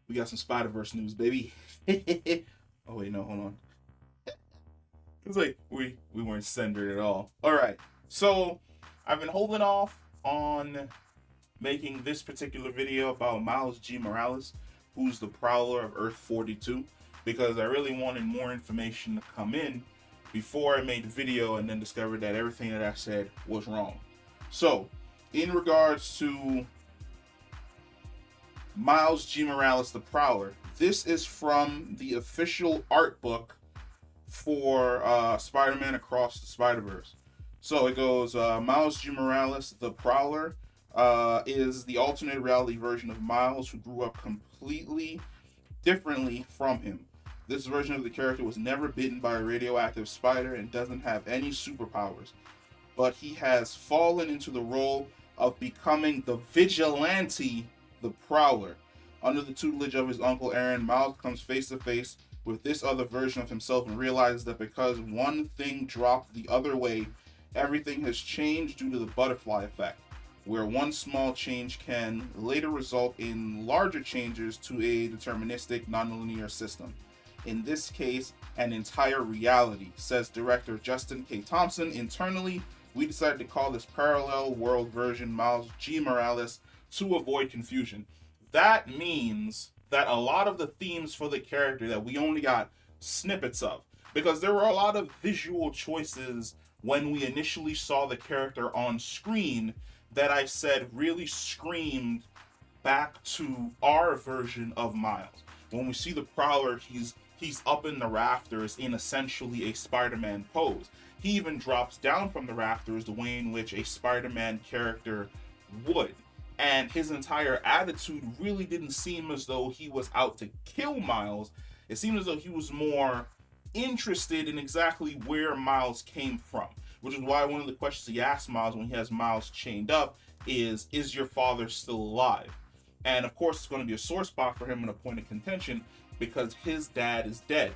We got some Spider-Verse news, baby. Oh wait, no, hold on. It's like we weren't centered at all. All right, so I've been holding off on making this particular video about Miles G. Morales, who's the Prowler of Earth 42, because I really wanted more information to come in before I made the video and then discovered that everything that I said was wrong. So, in regards to Miles G. Morales, the Prowler, this is from the official art book for Spider-Man Across the Spider-Verse. So it goes, Miles G. Morales, the Prowler, is the alternate reality version of Miles who grew up completely differently from him. This version of the character was never bitten by a radioactive spider and doesn't have any superpowers, but he has fallen into the role of becoming the Vigilante, the Prowler. Under the tutelage of his uncle Aaron, Miles comes face to face with this other version of himself and realizes that because one thing dropped the other way, everything has changed due to the butterfly effect, where one small change can later result in larger changes to a deterministic nonlinear system. In this case, an entire reality, says director Justin K. Thompson. Internally, we decided to call this parallel world version Miles G. Morales to avoid confusion. That means that a lot of the themes for the character that we only got snippets of, because there were a lot of visual choices when we initially saw the character on screen that I said really screamed back to our version of Miles. When we see the Prowler, he's up in the rafters in essentially a Spider-Man pose. He even drops down from the rafters the way in which a Spider-Man character would. And his entire attitude really didn't seem as though he was out to kill Miles. It seemed as though he was more interested in exactly where Miles came from, which is why one of the questions he asked Miles when he has Miles chained up is your father still alive? And of course, it's going to be a sore spot for him and a point of contention because his dad is dead.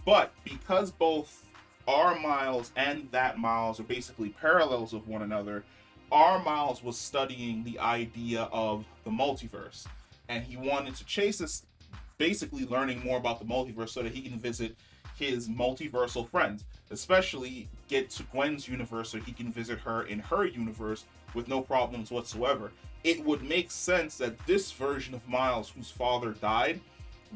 But because both our Miles and that Miles are basically parallels of one another, our Miles was studying the idea of the multiverse, and he wanted to chase us, basically learning more about the multiverse so that he can visit his multiversal friends, especially get to Gwen's universe so he can visit her in her universe with no problems whatsoever. It would make sense that this version of Miles, whose father died,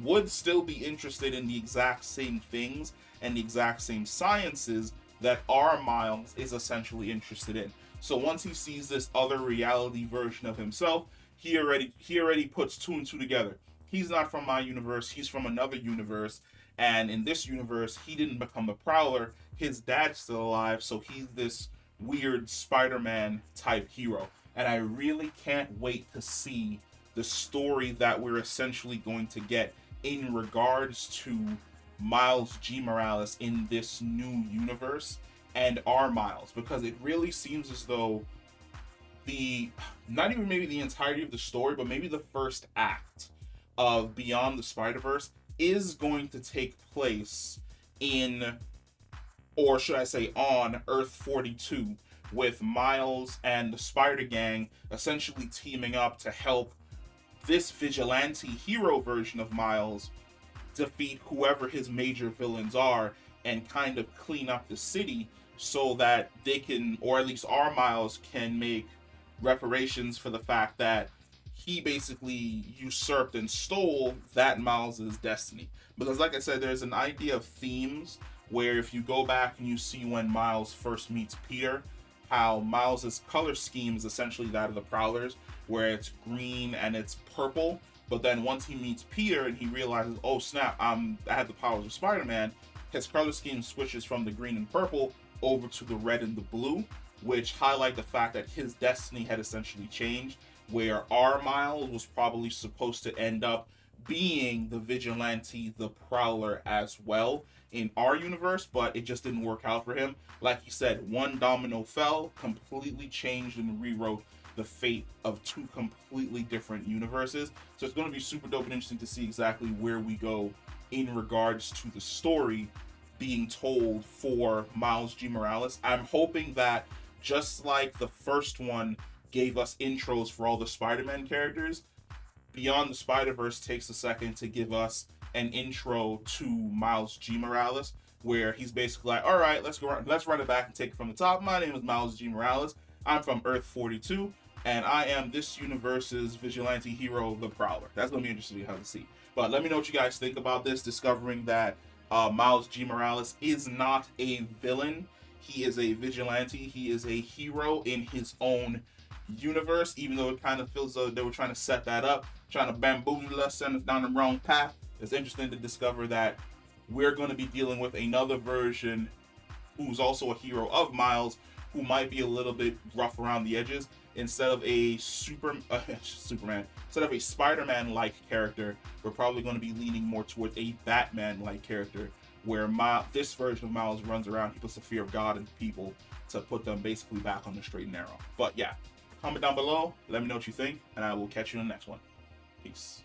would still be interested in the exact same things and the exact same sciences that our Miles is essentially interested in. So once he sees this other reality version of himself, he already puts two and two together. He's not from my universe, he's from another universe, and in this universe, he didn't become the Prowler. His dad's still alive, so he's this weird Spider-Man type hero. And I really can't wait to see the story that we're essentially going to get in regards to Miles G. Morales in this new universe and our Miles, because it really seems as though the not even maybe the entirety of the story, but maybe the first act of Beyond the Spider-Verse is going to take place in, or should I say on, Earth 42, with Miles and the Spider Gang essentially teaming up to help this vigilante hero version of Miles defeat whoever his major villains are and kind of clean up the city so that they can, or at least our Miles can make reparations for the fact that he basically usurped and stole that Miles's destiny. Because like I said, there's an idea of themes where if you go back and you see when Miles first meets Peter, how Miles's color scheme is essentially that of the Prowlers, where it's green and it's purple. But then once he meets Peter and he realizes, oh snap, I have the powers of Spider-Man, his color scheme switches from the green and purple over to the red and the blue, which highlight the fact that his destiny had essentially changed, where our Miles was probably supposed to end up being the Vigilante, the Prowler as well in our universe, but it just didn't work out for him. Like he said, one domino fell, completely changed and rewrote the fate of two completely different universes. So it's going to be super dope and interesting to see exactly where we go in regards to the story being told for Miles G. Morales. I'm hoping that just like the first one gave us intros for all the Spider-Man characters, Beyond the Spider-Verse takes a second to give us an intro to Miles G. Morales, where he's basically like, all right, let's run it back and take it from the top. My name is Miles G. Morales. I'm from Earth 42, and I am this universe's vigilante hero, the Prowler. That's going to be interesting to see. But let me know what you guys think about this, discovering that Miles G. Morales is not a villain. He is a vigilante. He is a hero in his own universe, even though it kind of feels though they were trying to set that up, trying to bamboozle us, send us down the wrong path. It's interesting to discover that we're going to be dealing with another version who's also a hero of Miles, who might be a little bit rough around the edges. Instead of a Superman, instead of a Spider-Man-like character, we're probably going to be leaning more towards a Batman-like character, where this version of Miles runs around, he puts the fear of God into people to put them basically back on the straight and narrow. But yeah, comment down below, let me know what you think, and I will catch you in the next one. Peace.